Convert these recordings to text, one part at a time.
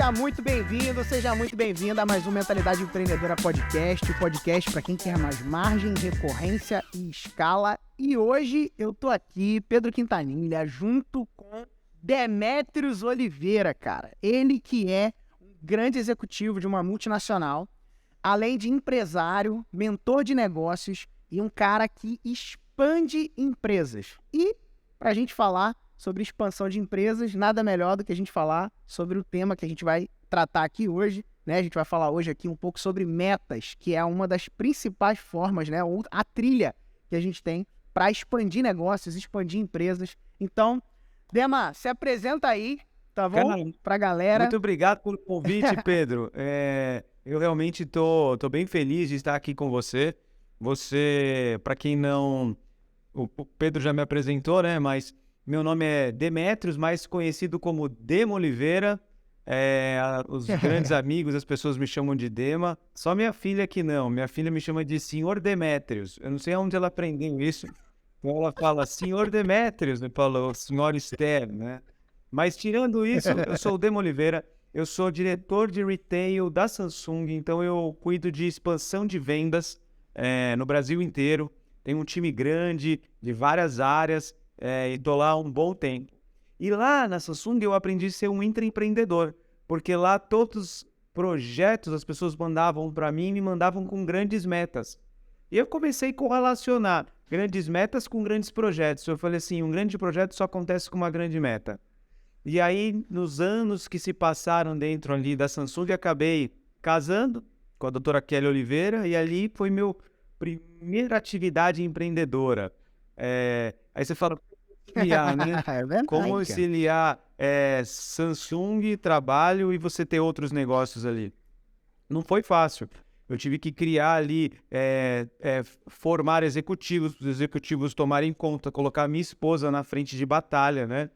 Seja muito bem-vindo, seja muito bem-vinda a mais um Mentalidade Empreendedora Podcast, o podcast para quem quer mais margem, recorrência e escala. E hoje eu tô aqui, Pedro Quintanilha, junto com Demétrios Oliveira, cara. Ele que é um grande executivo de uma multinacional, além de empresário, mentor de negócios e um cara que expande empresas. E para a gente falar sobre expansão de empresas, nada melhor do que a gente falar sobre o tema que a gente vai tratar aqui hoje, né? A gente vai falar hoje aqui um pouco sobre metas, que é uma das principais formas, né? Ou a trilha que a gente tem para expandir negócios, expandir empresas. Então, Dema, se apresenta aí, tá bom? Para a galera. Muito obrigado pelo convite, Pedro. Eu realmente tô bem feliz de estar aqui com você. Você, para quem não... O Pedro já me apresentou, né? Mas meu nome é Demétrios, mais conhecido como Dema Oliveira. Os grandes amigos, as pessoas me chamam de Dema. Só minha filha que não. Minha filha me chama de Senhor Demétrios. Eu não sei onde ela aprendeu isso. Então ela fala Senhor Demétrios, me falou Senhor Esther, né? Mas tirando isso, eu sou o Dema Oliveira. Eu sou diretor de retail da Samsung. Então eu cuido de expansão de vendas no Brasil inteiro. Tenho um time grande de várias áreas. E tô lá há um bom tempo. E lá na Samsung eu aprendi a ser um intraempreendedor, porque lá todos os projetos as pessoas mandavam para mim e me mandavam com grandes metas. E eu comecei a correlacionar grandes metas com grandes projetos. Eu falei assim, um grande projeto só acontece com uma grande meta. E aí, nos anos que se passaram dentro ali da Samsung, acabei casando com a doutora Kelly Oliveira, e ali foi minha primeira atividade empreendedora. Aí você fala, né? É verdade, Como cara. conciliar Samsung, trabalho e você ter outros negócios ali? Não foi fácil. Eu tive que criar ali, formar executivos, os executivos tomarem conta, colocar minha esposa na frente de batalha, né?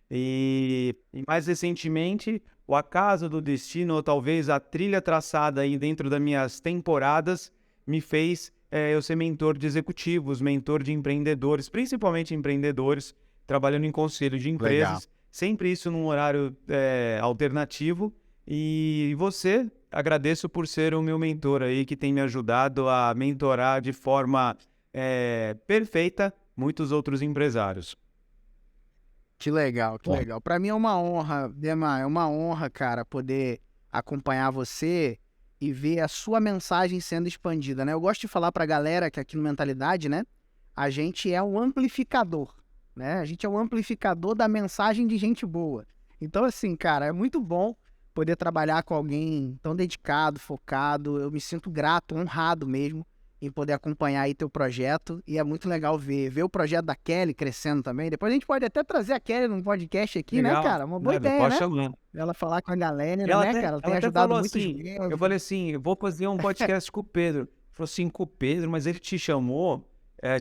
E mais recentemente, o acaso do destino, ou talvez a trilha traçada aí dentro das minhas temporadas, me fez eu ser mentor de executivos, mentor de empreendedores, principalmente empreendedores, trabalhando em conselho de empresas. Legal. Sempre isso num horário alternativo. E você, agradeço por ser o meu mentor aí, que tem me ajudado a mentorar de forma perfeita muitos outros empresários. Que legal, que legal. Para mim é uma honra, Dema, é uma honra, cara, poder acompanhar você e ver a sua mensagem sendo expandida, né? Eu gosto de falar pra galera que aqui no Mentalidade, né? A gente é um amplificador, né? A gente é um amplificador da mensagem de gente boa. Então, assim, cara, é muito bom poder trabalhar com alguém tão dedicado, focado. Eu me sinto grato, honrado mesmo em poder acompanhar aí teu projeto. E é muito legal ver o projeto da Kelly crescendo também. Depois a gente pode até trazer a Kelly num podcast aqui, Legal, né, cara? Uma boa né? ideia, Pode né? chamar. Ela falar com a galera, Ela né, até, cara? Ela tem ela até ajudado falou muitos assim, meus. eu falei assim, eu vou fazer um podcast com o Pedro. Ele falou assim, com o Pedro, mas ele te chamou?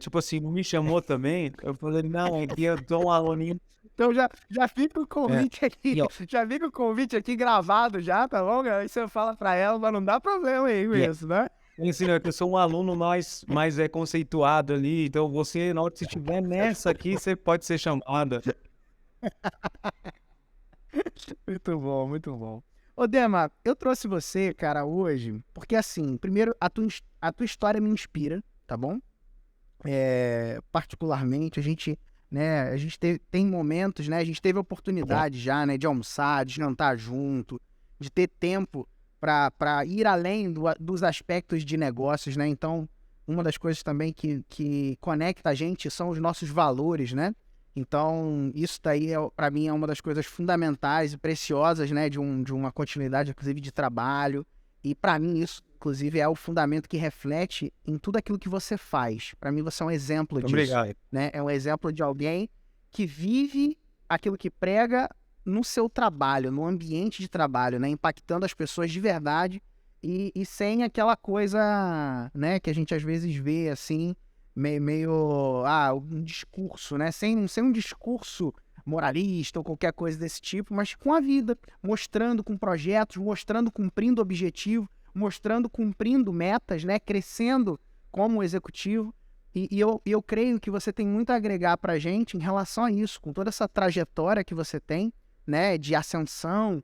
Tipo assim, não me chamou também? Eu falei, não, aqui eu tô um aluninho. Então já fica o convite aqui, E, ó, já fica o convite aqui gravado já, tá bom, cara? Aí você fala pra ela, mas não dá problema aí com isso, né? ensina que eu sou um aluno mais conceituado ali, então você, na hora que você estiver nessa aqui, você pode ser chamada. Muito bom, muito bom. Ô, Dema, eu trouxe você, cara, hoje, porque assim, primeiro, a tua história me inspira, tá bom? Particularmente, a gente, né, tem momentos, né, a gente teve a oportunidade já, né, de almoçar, de jantar junto, de ter tempo para ir além dos aspectos de negócios, né? Então, uma das coisas também que conecta a gente são os nossos valores, né? Então, isso daí, para mim, é uma das coisas fundamentais e preciosas, né, de uma continuidade, inclusive, de trabalho. E, para mim, isso, inclusive, é o fundamento que reflete em tudo aquilo que você faz. Para mim, você é um exemplo disso. Obrigado. Né? É um exemplo de alguém que vive aquilo que prega no seu trabalho, no ambiente de trabalho, né? Impactando as pessoas de verdade e sem aquela coisa, né, que a gente às vezes vê, assim, meio um discurso, né? Sem um discurso moralista ou qualquer coisa desse tipo, mas com a vida, mostrando com projetos, mostrando cumprindo objetivo, mostrando cumprindo metas, né? Crescendo como executivo. E eu creio que você tem muito a agregar pra gente em relação a isso, com toda essa trajetória que você tem, né? De ascensão,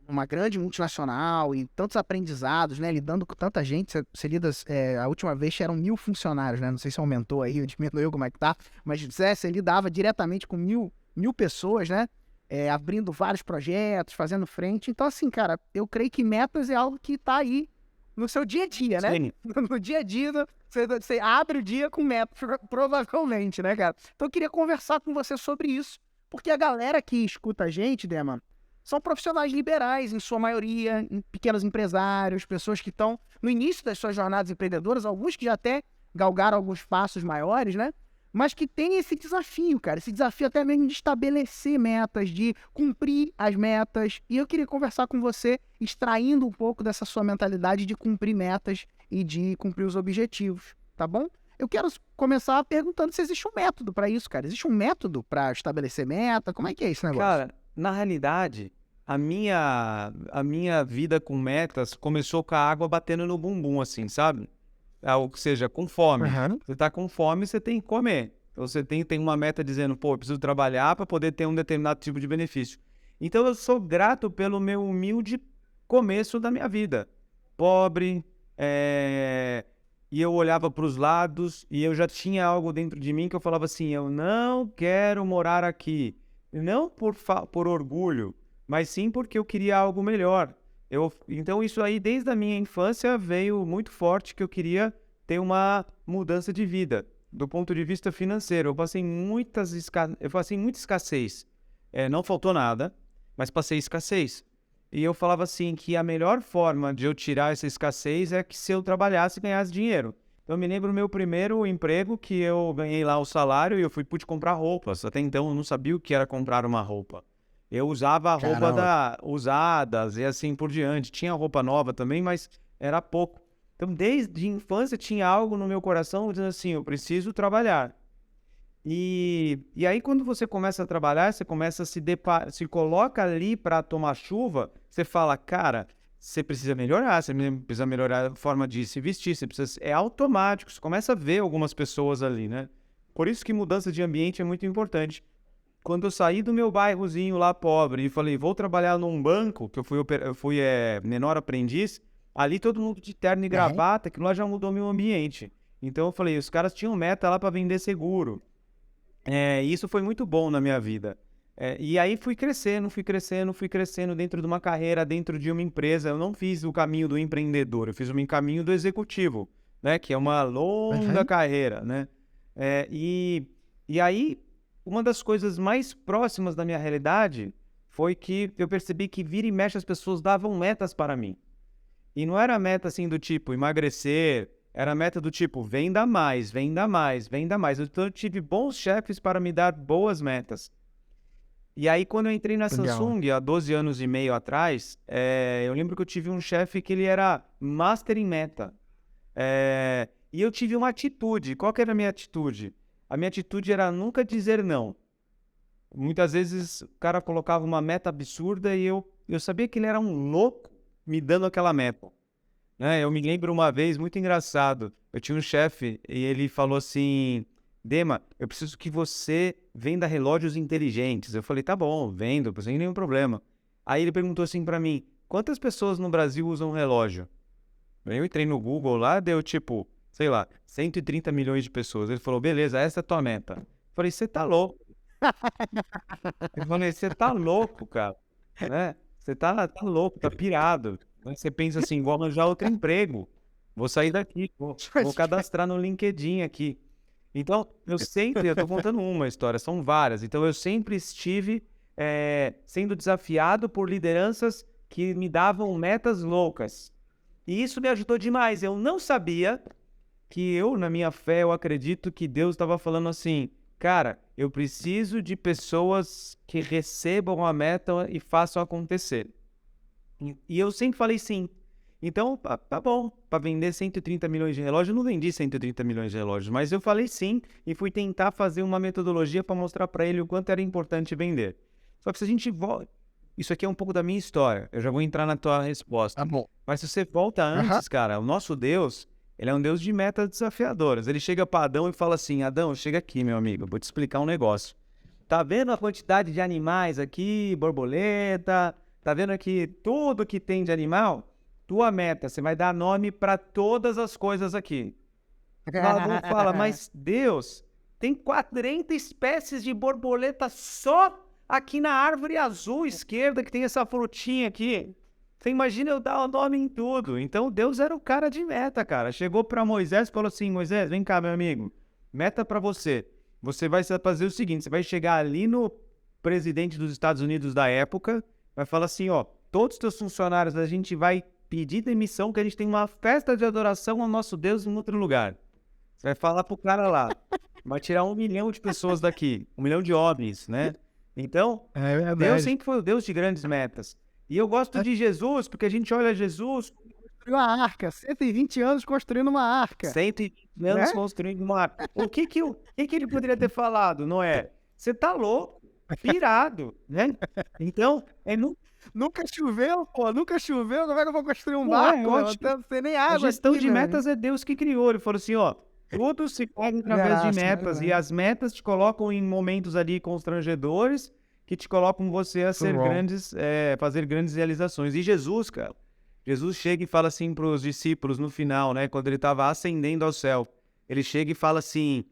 numa grande multinacional e tantos aprendizados, né? Lidando com tanta gente, você lida, a última vez eram 1.000 funcionários, né? Não sei se aumentou aí ou diminuiu, como é que tá, mas você lidava diretamente com mil pessoas, né? Abrindo vários projetos, fazendo frente. Então, assim, cara, eu creio que metas é algo que tá aí no seu dia a dia, né? Sim. No dia a dia, você abre o dia com metas, provavelmente, né, cara? Então, eu queria conversar com você sobre isso, porque a galera que escuta a gente, Dema, são profissionais liberais, em sua maioria, pequenos empresários, pessoas que estão no início das suas jornadas empreendedoras, alguns que já até galgaram alguns passos maiores, né? Mas que tem esse desafio, cara, esse desafio até mesmo de estabelecer metas, de cumprir as metas. E eu queria conversar com você, extraindo um pouco dessa sua mentalidade de cumprir metas e de cumprir os objetivos, tá bom? Eu quero começar perguntando se existe um método para isso, cara. Existe um método para estabelecer meta? Como é que é esse negócio? Cara, na realidade, a minha vida com metas começou com a água batendo no bumbum, assim, sabe? Ou seja, com fome. Uhum. Você tá com fome, você tem que comer. Então, você tem uma meta dizendo, pô, eu preciso trabalhar para poder ter um determinado tipo de benefício. Então, eu sou grato pelo meu humilde começo da minha vida. Pobre, e eu olhava para os lados e eu já tinha algo dentro de mim que eu falava assim, eu não quero morar aqui. Não por orgulho, mas sim porque eu queria algo melhor. Então, isso aí, desde a minha infância, veio muito forte que eu queria ter uma mudança de vida. Do ponto de vista financeiro, eu passei muita escassez. Não faltou nada, mas passei escassez. E eu falava assim que a melhor forma de eu tirar essa escassez é que se eu trabalhasse e ganhasse dinheiro. Então, eu me lembro do meu primeiro emprego, que eu ganhei lá o salário e eu pude comprar roupas. Até então, eu não sabia o que era comprar uma roupa. Eu usava a roupa usadas e assim por diante. Tinha roupa nova também, mas era pouco. Então, desde a infância, tinha algo no meu coração dizendo assim, eu preciso trabalhar. E aí, quando você começa a trabalhar, você começa a se coloca ali para tomar chuva, você fala, cara, você precisa melhorar a forma de se vestir, é automático, você começa a ver algumas pessoas ali, né? Por isso que mudança de ambiente é muito importante. Quando eu saí do meu bairrozinho lá pobre e falei, vou trabalhar num banco, que eu fui menor aprendiz, ali todo mundo de terno e gravata, que lá já mudou meu ambiente. Então eu falei, os caras tinham meta lá para vender seguro. Isso foi muito bom na minha vida. E aí fui crescendo dentro de uma carreira, dentro de uma empresa. Eu não fiz o caminho do empreendedor, eu fiz o caminho do executivo, né? Que é uma longa carreira, né? E aí, uma das coisas mais próximas da minha realidade foi que eu percebi que vira e mexe as pessoas davam metas para mim. E não era meta assim do tipo emagrecer, era meta do tipo venda mais, venda mais, venda mais. Então eu tive bons chefes para me dar boas metas. E aí quando eu entrei na Samsung, há 12 anos e meio atrás, eu lembro que eu tive um chefe que ele era master em meta. E eu tive uma atitude. Qual que era a minha atitude? A minha atitude era nunca dizer não. Muitas vezes o cara colocava uma meta absurda e eu sabia que ele era um louco me dando aquela meta. Eu me lembro uma vez, muito engraçado, eu tinha um chefe e ele falou assim, Dema, eu preciso que você venda relógios inteligentes. Eu falei, tá bom, vendo, sem nenhum problema. Aí ele perguntou assim pra mim, quantas pessoas no Brasil usam relógio? Eu entrei no Google lá, deu tipo, sei lá, 130 milhões de pessoas. Ele falou, beleza, essa é a tua meta. Eu falei, você tá louco. Eu falei, você tá louco, cara, né? Você tá louco, tá pirado. Você pensa assim, vou arranjar outro emprego. Vou sair daqui, vou cadastrar no LinkedIn aqui. Então, eu tô contando uma história, são várias. Então, eu sempre estive sendo desafiado por lideranças que me davam metas loucas. E isso me ajudou demais. Eu não sabia que na minha fé, eu acredito que Deus estava falando assim, cara, eu preciso de pessoas que recebam a meta e façam acontecer. E eu sempre falei sim. Então, tá bom, para vender 130 milhões de relógios, eu não vendi 130 milhões de relógios, mas eu falei sim e fui tentar fazer uma metodologia para mostrar para ele o quanto era importante vender. Só que se a gente volta... Isso aqui é um pouco da minha história, eu já vou entrar na tua resposta. Tá bom. Mas se você volta antes, cara, o nosso Deus, ele é um Deus de metas desafiadoras. Ele chega para Adão e fala assim, Adão, chega aqui, meu amigo, eu vou te explicar um negócio. tá vendo a quantidade de animais aqui, borboleta, tá vendo aqui tudo que tem de animal? Tua meta, você vai dar nome para todas as coisas aqui. O aluno fala, mas Deus, tem 40 espécies de borboleta só aqui na árvore azul esquerda que tem essa frutinha aqui. Você imagina eu dar o nome em tudo. Então Deus era o cara de meta, cara. Chegou para Moisés e falou assim, Moisés, vem cá, meu amigo. Meta para você. Você vai fazer o seguinte, você vai chegar ali no presidente dos Estados Unidos da época, vai falar assim, ó, todos os teus funcionários, a gente vai pedir demissão que a gente tem uma festa de adoração ao nosso Deus em outro lugar. Você vai falar pro cara lá. Vai tirar 1 milhão de pessoas daqui. 1 milhão de homens, né? Então, Deus sempre foi o Deus de grandes metas. E eu gosto de Jesus, porque a gente olha Jesus... Construiu uma arca, 120 anos construindo uma arca. 120 anos construindo uma arca. O que ele poderia ter falado, Noé? Você tá louco, pirado, né? Então, Nunca choveu, pô, nunca choveu, como é que eu vou construir um Pô, barco? ótimo. Não tem nem água. A gestão aqui, de né? metas é Deus que criou. Ele falou assim, ó, tudo se faz através de metas. E as metas te colocam em momentos ali constrangedores que te colocam você a ser fazer grandes realizações. E Jesus, cara, Jesus chega e fala assim para os discípulos no final, né, quando ele estava ascendendo ao céu, ele chega e fala assim,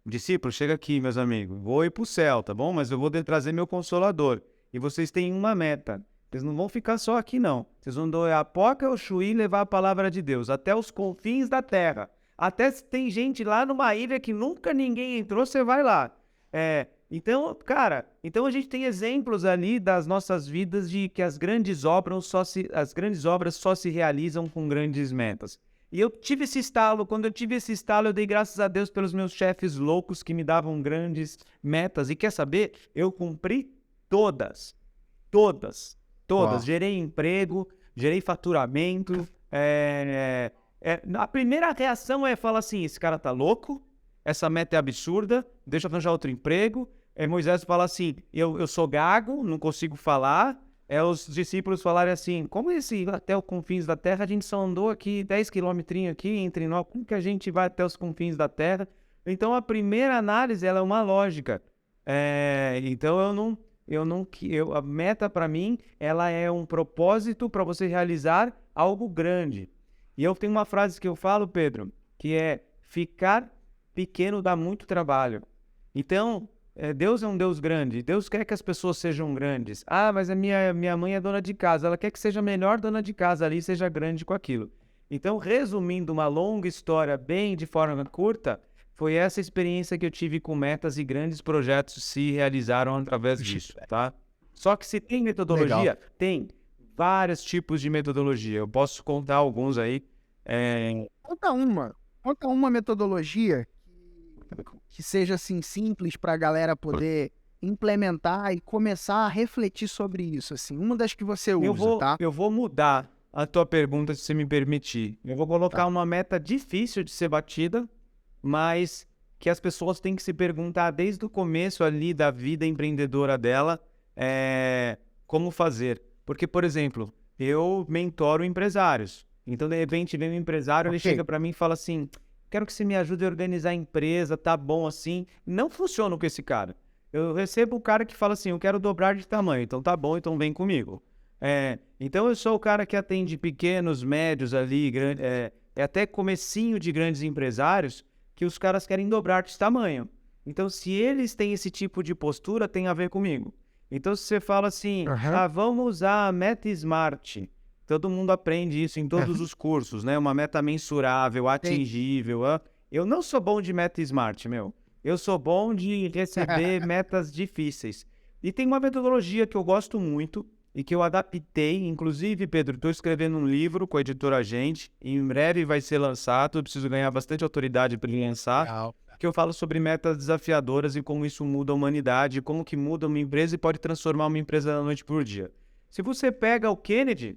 discípulos, chega aqui, meus amigos, vou ir para o céu, tá bom? Mas eu vou trazer meu Consolador. E vocês têm uma meta. Vocês não vão ficar só aqui, não. Vocês vão do Oiapoque ao Chuí levar a palavra de Deus até os confins da terra. Até se tem gente lá numa ilha que nunca ninguém entrou, você vai lá. Então, cara, a gente tem exemplos ali das nossas vidas de que as grandes obras só se realizam com grandes metas. E eu tive esse estalo, quando eu tive esse estalo, eu dei graças a Deus pelos meus chefes loucos que me davam grandes metas. E quer saber? Eu cumpri todas. Uau. Gerei emprego, gerei faturamento. A primeira reação é falar assim, esse cara tá louco, essa meta é absurda, deixa eu arranjar outro emprego. Moisés fala assim, eu sou gago, não consigo falar. Os discípulos falarem assim, como até os confins da terra, a gente só andou aqui 10 quilômetros aqui entre nós, como que a gente vai até os confins da terra? Então a primeira análise, ela é uma lógica. Então a meta para mim, ela é um propósito para você realizar algo grande. E eu tenho uma frase que eu falo, Pedro, que é, ficar pequeno dá muito trabalho. Então, Deus é um Deus grande. Deus quer que as pessoas sejam grandes. Ah, mas a minha mãe é dona de casa. Ela quer que seja a melhor dona de casa ali, seja grande com aquilo. Então, resumindo uma longa história bem de forma curta, foi essa experiência que eu tive com metas e grandes projetos se realizaram através disso, tá? Só que se tem metodologia, legal. Tem vários tipos de metodologia. Eu posso contar alguns aí. Conta uma metodologia que seja assim simples para a galera poder implementar e começar a refletir sobre isso, assim. Uma das que você usa, tá? Eu vou mudar a tua pergunta, se você me permitir. Eu vou colocar uma meta difícil de ser batida, mas que as pessoas têm que se perguntar desde o começo ali da vida empreendedora dela, como fazer. Porque, por exemplo, eu mentoro empresários. Então, de repente, vem um empresário, ele chega para mim e fala assim, quero que você me ajude a organizar a empresa, tá bom assim. Não funciona com esse cara. Eu recebo o cara que fala assim, eu quero dobrar de tamanho, então tá bom, então vem comigo. Então eu sou o cara que atende pequenos, médios ali, até comecinho de grandes empresários, que os caras querem dobrar de tamanho. Então se eles têm esse tipo de postura, tem a ver comigo. Então se você fala assim, vamos usar a meta SMART, todo mundo aprende isso em todos os cursos, né? Uma meta mensurável, atingível. Eu não sou bom de meta SMART, meu. Eu sou bom de receber metas difíceis. E tem uma metodologia que eu gosto muito e que eu adaptei. Inclusive, Pedro, estou escrevendo um livro com a editora Gente. Em breve vai ser lançado. Eu preciso ganhar bastante autoridade para ele lançar. Legal. Que eu falo sobre metas desafiadoras e como isso muda a humanidade, como que muda uma empresa e pode transformar uma empresa da noite por dia. Se você pega o Kennedy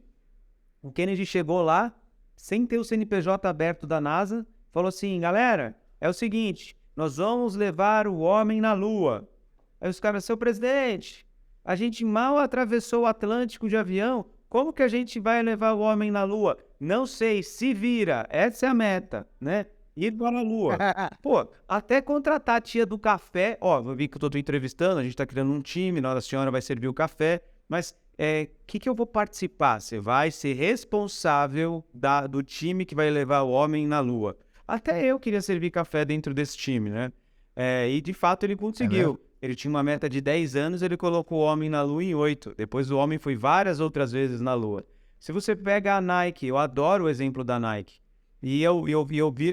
chegou lá, sem ter o CNPJ aberto da NASA, falou assim, galera, é o seguinte, nós vamos levar o homem na Lua. Aí os caras, seu presidente, a gente mal atravessou o Atlântico de avião, como que a gente vai levar o homem na Lua? Não sei, se vira, essa é a meta, né? ir para a Lua. Pô, até contratar a tia do café. Ó, eu vi que eu tô entrevistando, a gente tá criando um time, a senhora vai servir o café, mas que eu vou participar? Você vai ser responsável do time que vai levar o homem na Lua. Até eu queria servir café dentro desse time, né? E de fato ele conseguiu. Ele tinha uma meta de 10 anos, ele colocou o homem na Lua em 8. Depois o homem foi várias outras vezes na Lua. Se você pega a Nike, eu adoro o exemplo da Nike. E eu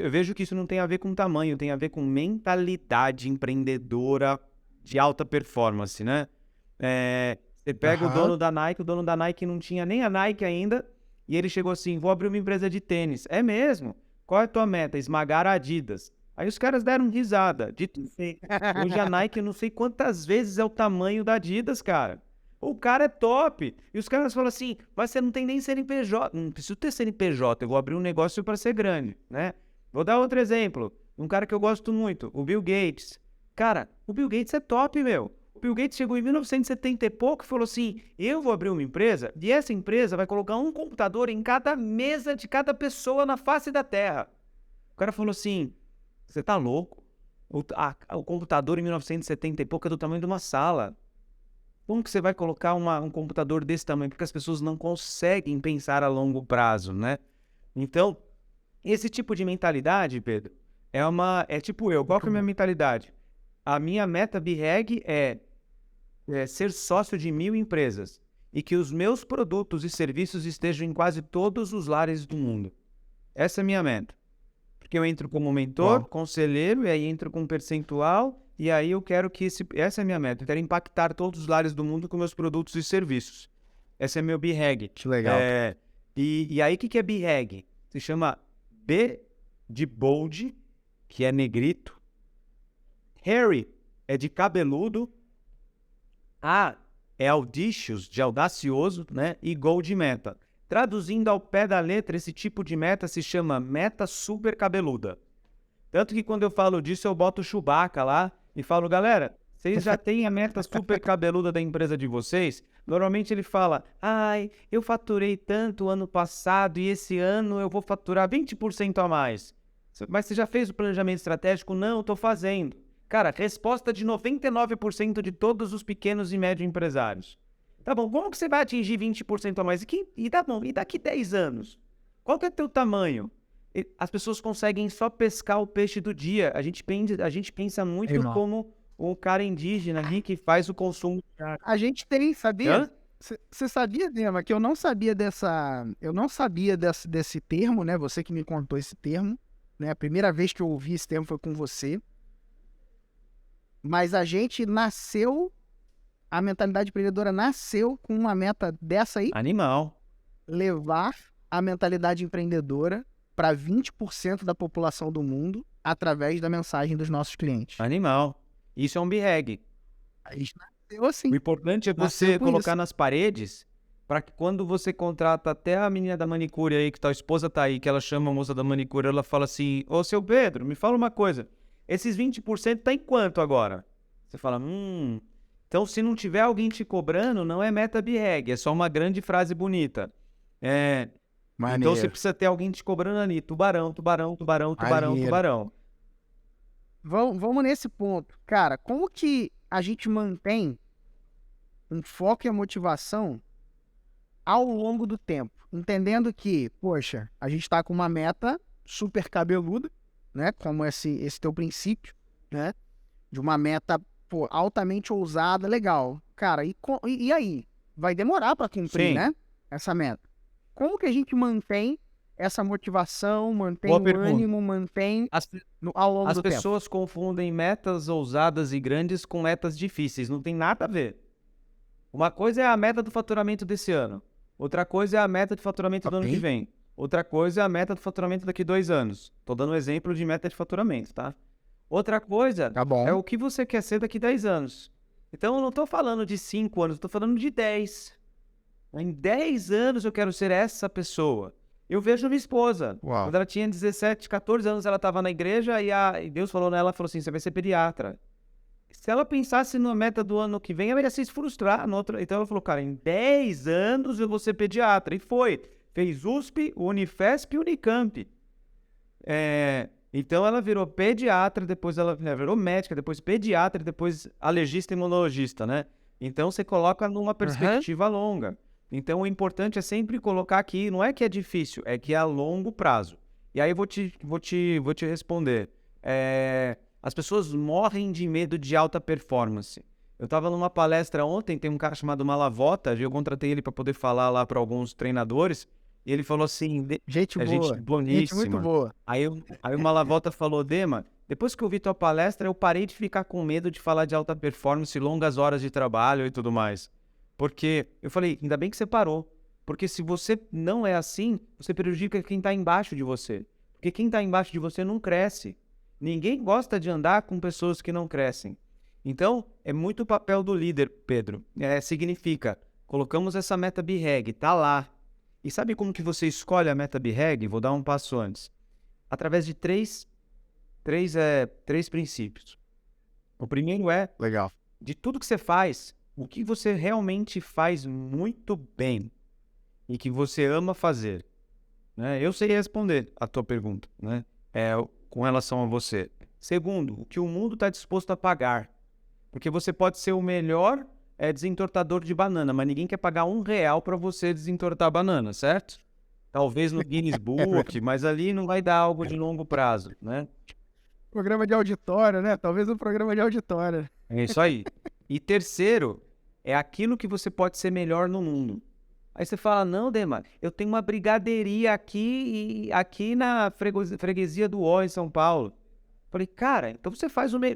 vejo que isso não tem a ver com tamanho, tem a ver com mentalidade empreendedora de alta performance, né? Você pega o dono da Nike não tinha nem a Nike ainda, e ele chegou assim, vou abrir uma empresa de tênis. É mesmo? Qual é a tua meta? Esmagar a Adidas. Aí os caras deram risada. Dito e feito. Hoje a Nike, eu não sei quantas vezes é o tamanho da Adidas, cara. O cara é top. E os caras falam assim, mas você não tem nem CNPJ. Não preciso ter CNPJ, eu vou abrir um negócio para ser grande, né? Vou dar outro exemplo. Um cara que eu gosto muito, o Bill Gates. Cara, o Bill Gates é top, meu. O Bill Gates chegou em 1970 e pouco e falou assim, eu vou abrir uma empresa e essa empresa vai colocar um computador em cada mesa de cada pessoa na face da Terra. O cara falou assim, você tá louco? O computador em 1970 e pouco é do tamanho de uma sala. Como que você vai colocar um computador desse tamanho? Porque as pessoas não conseguem pensar a longo prazo, né? Então, esse tipo de mentalidade, Pedro, é tipo eu. Qual que é a minha mentalidade? A minha meta BREG é ser sócio de 1000 empresas e que os meus produtos e serviços estejam em quase todos os lares do mundo. Essa é a minha meta. Porque eu entro como mentor, conselheiro, e aí entro com um percentual, e aí eu quero que essa é a minha meta. Eu quero impactar todos os lares do mundo com meus produtos e serviços. Esse é meu BREG. Que legal. E aí, o que é BREG? Se chama B de bold, que é negrito. Hairy é de cabeludo. A é audacious, de audacioso, né? E goal de meta. Traduzindo ao pé da letra, esse tipo de meta se chama meta super cabeluda. Tanto que quando eu falo disso, eu boto o Chewbacca lá e falo, galera, vocês já têm a meta super cabeluda da empresa de vocês? Normalmente ele fala, eu faturei tanto ano passado e esse ano eu vou faturar 20% a mais. Mas você já fez o planejamento estratégico? Não, estou fazendo. Cara, resposta de 99% de todos os pequenos e médios empresários. Tá bom, como que você vai atingir 20% a mais? Tá bom, e daqui 10 anos? Qual que é o teu tamanho? As pessoas conseguem só pescar o peixe do dia. A gente pensa muito como um cara indígena ali que faz o consumo. A gente tem, sabia? Você sabia, Dema, que eu não sabia desse termo, né? Você que me contou esse termo, né? A primeira vez que eu ouvi esse termo foi com você. Mas a mentalidade empreendedora nasceu com uma meta dessa aí. Animal. Levar a mentalidade empreendedora para 20% da população do mundo através da mensagem dos nossos clientes. Animal. Isso é um BREG. A gente nasceu assim. O importante é você colocar nas paredes para que quando você contrata até a menina da manicure aí, que a esposa tá aí, que ela chama a moça da manicure, ela fala assim, ô seu Pedro, me fala uma coisa, esses 20% tá em quanto agora? Você fala, então se não tiver alguém te cobrando, não é meta BREG, é só uma grande frase bonita. Então você precisa ter alguém te cobrando ali, tubarão. Vamos nesse ponto. Cara, como que a gente mantém um foco e a motivação ao longo do tempo? Entendendo que, poxa, a gente tá com uma meta super cabeluda, né? Como esse teu princípio, né? De uma meta, altamente ousada, legal. Cara, e aí? Vai demorar para cumprir, né? Essa meta. Como que a gente mantém essa motivação, mantém o ânimo, mantém ao longo do tempo? As pessoas confundem metas ousadas e grandes com metas difíceis. Não tem nada a ver. Uma coisa é a meta do faturamento desse ano. Outra coisa é a meta de faturamento do ano que vem. Outra coisa é a meta do faturamento daqui 2 anos. Tô dando um exemplo de meta de faturamento, tá? Outra coisa é o que você quer ser daqui 10 anos. Então eu não tô falando de 5 anos, eu tô falando de 10. Em 10 anos eu quero ser essa pessoa. Eu vejo a minha esposa. Quando ela tinha 17, 14 anos, ela estava na igreja e Deus falou nela, falou assim, você vai ser pediatra. Se ela pensasse na meta do ano que vem, ela ia se frustrar. Então ela falou, cara, em 10 anos eu vou ser pediatra. E foi. Fez USP, Unifesp e Unicamp. Então ela virou pediatra, depois ela virou médica, depois pediatra, depois alergista e imunologista, né? Então você coloca numa perspectiva longa. Então o importante é sempre colocar aqui, não é que é difícil, é que é a longo prazo. E aí eu vou te responder. As pessoas morrem de medo de alta performance. Eu estava numa palestra ontem, tem um cara chamado Malavota, eu contratei ele para poder falar lá para alguns treinadores, e ele falou assim, Gente gente boa. Gente muito boníssima. boa. Aí o Malavota falou, Dema, depois que eu vi tua palestra, eu parei de ficar com medo de falar de alta performance, longas horas de trabalho e tudo mais. Porque eu falei, ainda bem que você parou. Porque se você não é assim, você prejudica quem está embaixo de você. Porque quem está embaixo de você não cresce. Ninguém gosta de andar com pessoas que não crescem. Então, é muito o papel do líder, Pedro. Significa, colocamos essa meta BREG, tá lá. E sabe como que você escolhe a meta BREG? Vou dar um passo antes. Através de três princípios. O primeiro é, Legal. de tudo que você faz, o que você realmente faz muito bem e que você ama fazer. Né? Eu sei responder a tua pergunta, né? Com relação a você. Segundo, o que o mundo está disposto a pagar. Porque você pode ser o melhor desentortador de banana, mas ninguém quer pagar R$1 para você desentortar banana, certo? Talvez no Guinness Book, mas ali não vai dar algo de longo prazo, né? Programa de auditório, né? Talvez um programa de auditório. É isso aí. E terceiro, é aquilo que você pode ser melhor no mundo. Aí você fala, não, Dema, eu tenho uma brigadeiria aqui na freguesia do Ó, em São Paulo. Falei, cara, então você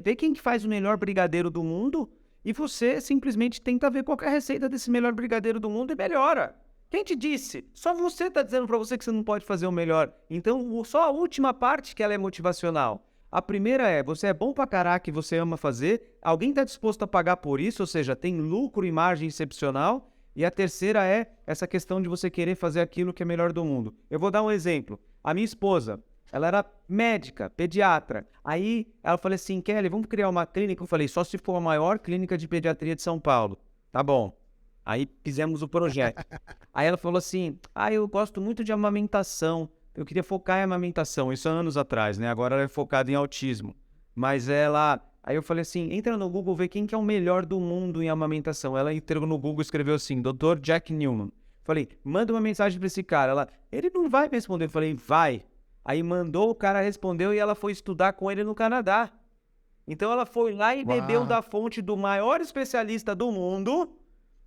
vê quem que faz o melhor brigadeiro do mundo e você simplesmente tenta ver qual que é a receita desse melhor brigadeiro do mundo e melhora. Quem te disse? Só você tá dizendo pra você que você não pode fazer o melhor. Então, só a última parte que ela é motivacional. A primeira você é bom pra caraca e você ama fazer, alguém tá disposto a pagar por isso, ou seja, tem lucro e margem excepcional. E a terceira é essa questão de você querer fazer aquilo que é melhor do mundo. Eu vou dar um exemplo. A minha esposa, ela era médica, pediatra. Aí ela falou assim, Kelly, vamos criar uma clínica? Eu falei, só se for a maior clínica de pediatria de São Paulo. Tá bom. Aí fizemos o projeto. Aí ela falou assim, eu gosto muito de amamentação. Eu queria focar em amamentação. Isso há anos atrás, né? Agora ela é focada em autismo. Mas ela... Aí eu falei assim, entra no Google, vê quem que é o melhor do mundo em amamentação. Ela entrou no Google e escreveu assim, Dr. Jack Newman. Falei, manda uma mensagem pra esse cara. Ele não vai me responder. Eu falei, vai. Aí mandou, o cara respondeu e ela foi estudar com ele no Canadá. Então ela foi lá e bebeu da fonte do maior especialista do mundo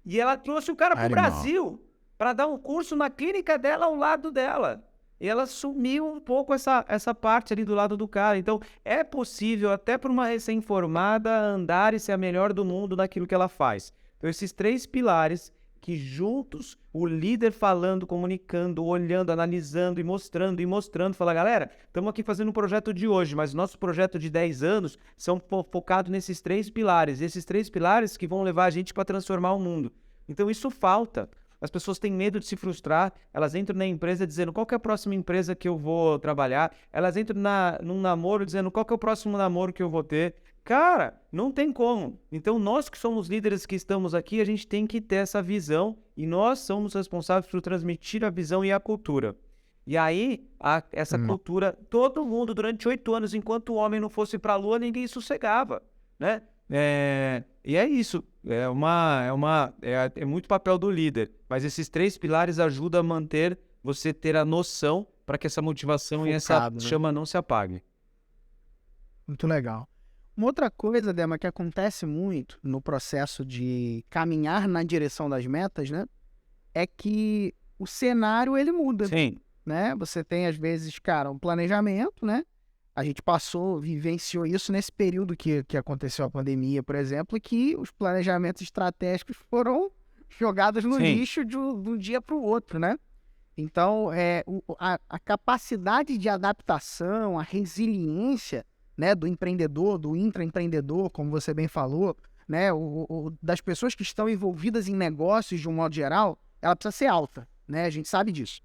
e ela trouxe o cara pro Brasil para dar um curso na clínica dela ao lado dela. E ela sumiu um pouco essa parte ali do lado do cara. Então, é possível, até para uma recém-formada, andar e ser a melhor do mundo naquilo que ela faz. Então, esses três pilares que juntos, o líder falando, comunicando, olhando, analisando e mostrando, fala, galera, estamos aqui fazendo um projeto de hoje, mas o nosso projeto de 10 anos são focados nesses três pilares. Esses três pilares que vão levar a gente para transformar o mundo. Então, isso falta. As pessoas têm medo de se frustrar, elas entram na empresa dizendo qual que é a próxima empresa que eu vou trabalhar, elas entram num namoro dizendo qual que é o próximo namoro que eu vou ter. Cara, não tem como. Então nós que somos líderes que estamos aqui, a gente tem que ter essa visão e nós somos responsáveis por transmitir a visão e a cultura. E aí, essa cultura, todo mundo durante 8 anos, enquanto o homem não fosse para a lua, ninguém sossegava, né? E é isso, é muito papel do líder, mas esses três pilares ajudam a manter você ter a noção para que essa motivação e essa chama não se apague. Muito legal. Uma outra coisa, Dema, que acontece muito no processo de caminhar na direção das metas, né, é que o cenário ele muda. Sim. Né? Você tem às vezes, cara, um planejamento, né? A gente vivenciou isso nesse período que aconteceu a pandemia, por exemplo, que os planejamentos estratégicos foram jogados no lixo de um dia para o outro, né? Então, a capacidade de adaptação, a resiliência, né, do empreendedor, do intraempreendedor, como você bem falou, né, das pessoas que estão envolvidas em negócios de um modo geral, ela precisa ser alta, né? A gente sabe disso.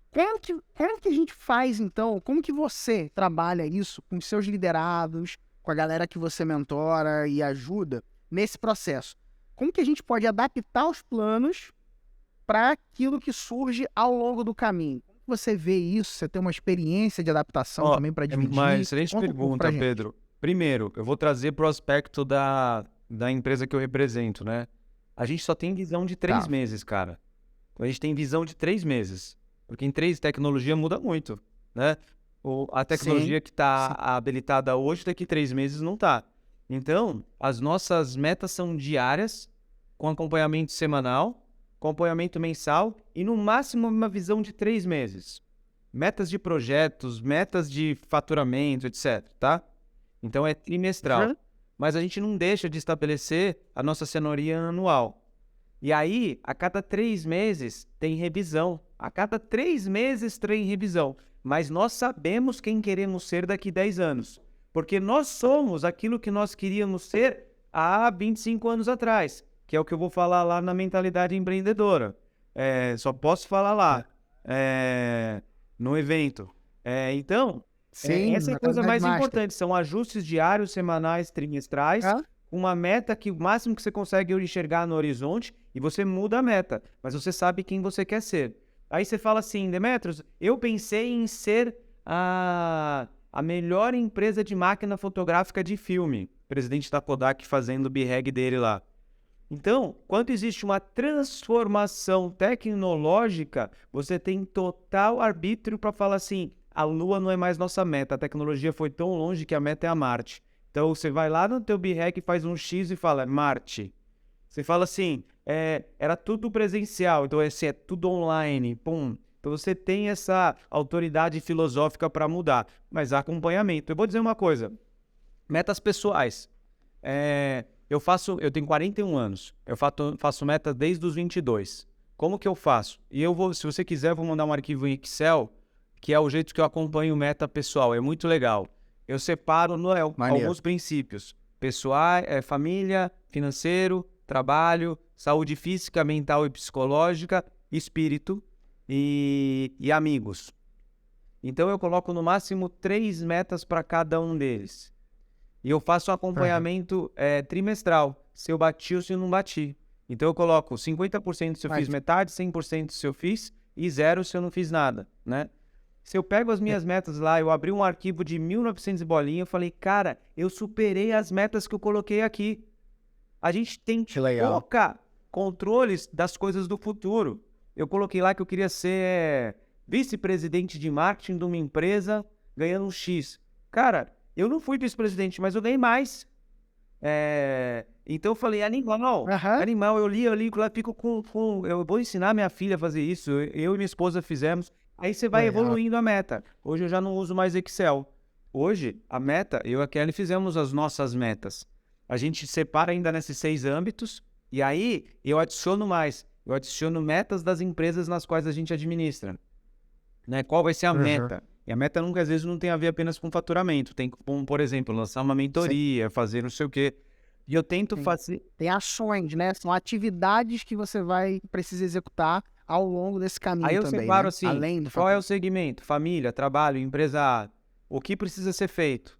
Como que a gente faz, então? Como que você trabalha isso com os seus liderados, com a galera que você mentora e ajuda nesse processo? Como que a gente pode adaptar os planos para aquilo que surge ao longo do caminho? Como que você vê isso? Você tem uma experiência de adaptação também para dividir? Uma excelente Conta um pouco pra pergunta, gente. Pedro. Primeiro, eu vou trazer para o aspecto da empresa que eu represento, né? A gente só tem visão de 3 meses, cara. A gente tem visão de 3 meses. Porque em 3, tecnologia muda muito, né? A tecnologia que está habilitada hoje, daqui 3 meses não está. Então, as nossas metas são diárias, com acompanhamento semanal, acompanhamento mensal e, no máximo, uma visão de 3 meses. Metas de projetos, metas de faturamento, etc, tá? Então, é trimestral. Mas a gente não deixa de estabelecer a nossa cenourinha anual. E aí, a cada 3 meses, tem revisão. A cada 3 meses, tem revisão. Mas nós sabemos quem queremos ser daqui 10 anos. Porque nós somos aquilo que nós queríamos ser há 25 anos atrás. Que é o que eu vou falar lá na mentalidade empreendedora. Só posso falar lá, no evento. Então, essa é a coisa mais importante. São ajustes diários, semanais, trimestrais. Uma meta que o máximo que você consegue enxergar no horizonte e você muda a meta. Mas você sabe quem você quer ser. Aí você fala assim, Demetrios, eu pensei em ser a melhor empresa de máquina fotográfica de filme. Presidente da Kodak fazendo o BREG dele lá. Então, quando existe uma transformação tecnológica, você tem total arbítrio para falar assim, a Lua não é mais nossa meta, a tecnologia foi tão longe que a meta é a Marte. Então, você vai lá no teu BREG, faz um X e fala, Marte. Você fala assim, era tudo presencial, então é tudo online, pum. Então, você tem essa autoridade filosófica para mudar, mas há acompanhamento. Eu vou dizer uma coisa, metas pessoais. Eu tenho 41 anos, eu faço meta desde os 22. Como que eu faço? E se você quiser, eu vou mandar um arquivo em Excel, que é o jeito que eu acompanho meta pessoal, é muito legal. Eu separo alguns princípios. Pessoal, família, financeiro, trabalho, saúde física, mental e psicológica, espírito e amigos. Então, eu coloco no máximo 3 metas para cada um deles. E eu faço um acompanhamento trimestral, se eu bati ou se eu não bati. Então, eu coloco 50% se eu fiz metade, 100% se eu fiz e 0 se eu não fiz nada, né? Se eu pego as minhas metas lá, eu abri um arquivo de 1900 bolinha, eu falei, cara, eu superei as metas que eu coloquei aqui. A gente tem que colocar controles das coisas do futuro. Eu coloquei lá que eu queria ser vice-presidente de marketing de uma empresa ganhando um X. Cara, eu não fui vice-presidente, mas eu ganhei mais. Então eu falei, animal, eu li, lá fico com... Eu vou ensinar minha filha a fazer isso, eu e minha esposa fizemos. Aí você vai evoluindo a meta. Hoje eu já não uso mais Excel. Hoje, a meta, eu e a Kelly fizemos as nossas metas. A gente separa ainda nesses 6 âmbitos, e aí eu adiciono mais. Eu adiciono metas das empresas nas quais a gente administra. Né? Qual vai ser a meta? E a meta às vezes não tem a ver apenas com faturamento. Tem como, por exemplo, lançar uma mentoria, fazer não sei o quê. E eu tento fazer... Tem ações, né? São atividades que você precisa executar ao longo desse caminho também. Aí eu separo, né? assim, Além do qual é o segmento? Família, trabalho, empresa. O que precisa ser feito?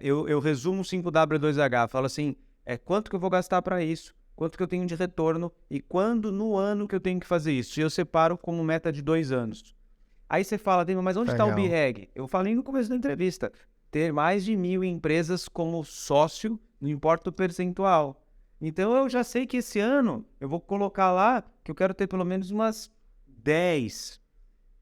Eu resumo 5W2H, falo assim, quanto que eu vou gastar para isso, quanto que eu tenho de retorno e quando no ano que eu tenho que fazer isso. E eu separo como meta de 2 anos. Aí você fala, mas onde está o BREG? Eu falei no começo da entrevista, ter mais de 1.000 empresas como sócio, não importa o percentual. Então, eu já sei que esse ano eu vou colocar lá que eu quero ter pelo menos umas 10,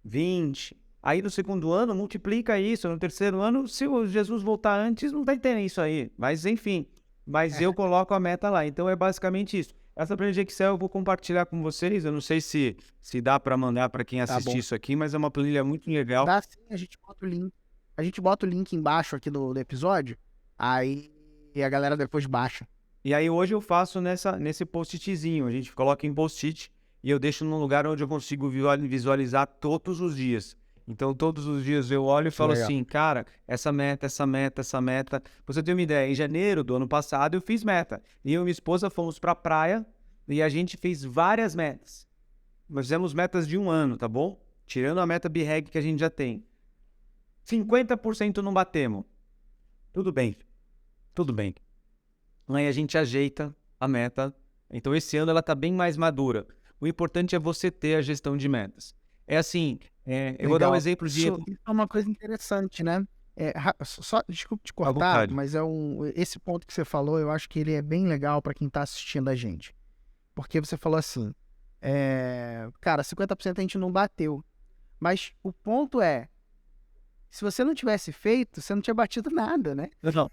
20. Aí, no segundo ano, multiplica isso. No terceiro ano, se o Jesus voltar antes, não vai ter isso aí. Mas, enfim. Mas eu coloco a meta lá. Então, é basicamente isso. Essa planilha de Excel eu vou compartilhar com vocês. Eu não sei se dá para mandar para quem assistir isso aqui, mas é uma planilha muito legal. Dá sim, a gente bota o link. A gente bota o link embaixo aqui do episódio. Aí a galera depois baixa. E aí hoje eu faço nesse post-itzinho, a gente coloca em post-it e eu deixo num lugar onde eu consigo visualizar todos os dias. Então todos os dias eu olho e falo assim, cara, essa meta. Pra você ter uma ideia, em janeiro do ano passado eu fiz meta. E eu e minha esposa fomos pra praia e a gente fez várias metas. Nós fizemos metas de 1 ano, tá bom? Tirando a meta BREG que a gente já tem. 50% não batemos. Tudo bem. Aí a gente ajeita a meta. Então, esse ano ela está bem mais madura. O importante é você ter a gestão de metas. É assim, Eu vou dar um Legal. exemplo de... Isso é uma coisa interessante, né? Só, desculpa te À cortar, vontade. mas esse ponto que você falou, eu acho que ele é bem legal para quem está assistindo a gente. Porque você falou assim, cara, 50% a gente não bateu. Mas o ponto é, se você não tivesse feito, você não tinha batido nada, né? Não.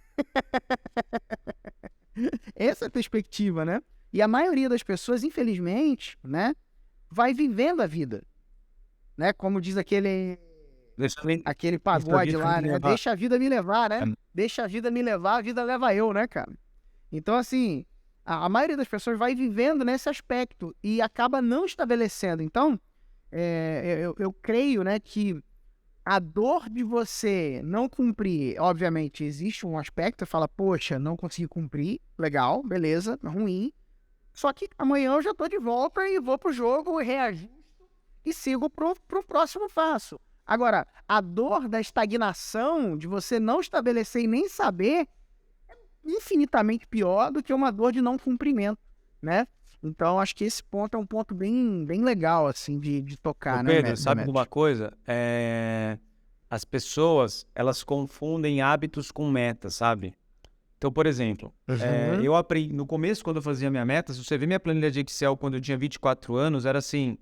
Essa é a perspectiva, né? E a maioria das pessoas, infelizmente, né, vai vivendo a vida, né? Como diz aquele pagode lá, né? Deixa a vida me levar, né? Deixa a vida me levar, a vida leva eu, né, cara? Então, assim, a maioria das pessoas vai vivendo nesse aspecto e acaba não estabelecendo. Então, eu creio, né, que a dor de você não cumprir, obviamente, existe um aspecto, você fala, poxa, não consegui cumprir, legal, beleza, ruim. Só que amanhã eu já tô de volta e vou pro jogo, reagisto e sigo pro próximo passo. Agora, a dor da estagnação, de você não estabelecer e nem saber, é infinitamente pior do que uma dor de não cumprimento, né? Então, acho que esse ponto é um ponto bem, bem legal, assim, de tocar, Ô né, Pedro, sabe de uma Demetrio? coisa? As pessoas, elas confundem hábitos com metas, sabe? Então, por exemplo, Uhum. eu aprendi, no começo, quando eu fazia minha meta, se você ver minha planilha de Excel quando eu tinha 24 anos, era assim,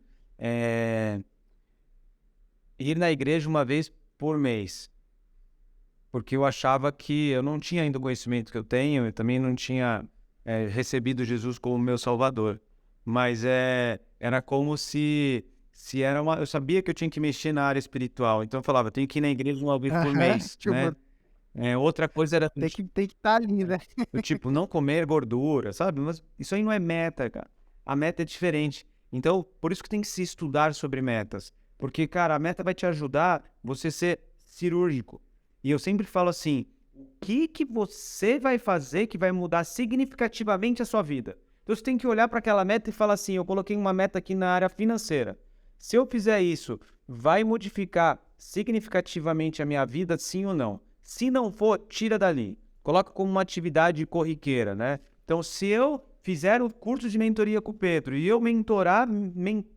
ir na igreja uma vez por mês. Porque eu achava que eu não tinha ainda o conhecimento que eu tenho, eu também não tinha recebido Jesus como meu Salvador. Mas era como se era uma... Eu sabia que eu tinha que mexer na área espiritual, então eu falava, tenho que ir na igreja uma vez por Aham, mês, né? tipo, Outra coisa era tem que estar ali, né? do tipo, não comer gordura, sabe? Mas isso aí não é meta, cara. A meta é diferente. Então, por isso que tem que se estudar sobre metas. Porque, cara, a meta vai te ajudar você ser cirúrgico. E eu sempre falo assim, o que você vai fazer que vai mudar significativamente a sua vida? Então, você tem que olhar para aquela meta e falar assim, eu coloquei uma meta aqui na área financeira. Se eu fizer isso, vai modificar significativamente a minha vida, sim ou não? Se não for, tira dali. Coloca como uma atividade corriqueira, né? Então, se eu fizer o curso de mentoria com o Pedro e eu mentorar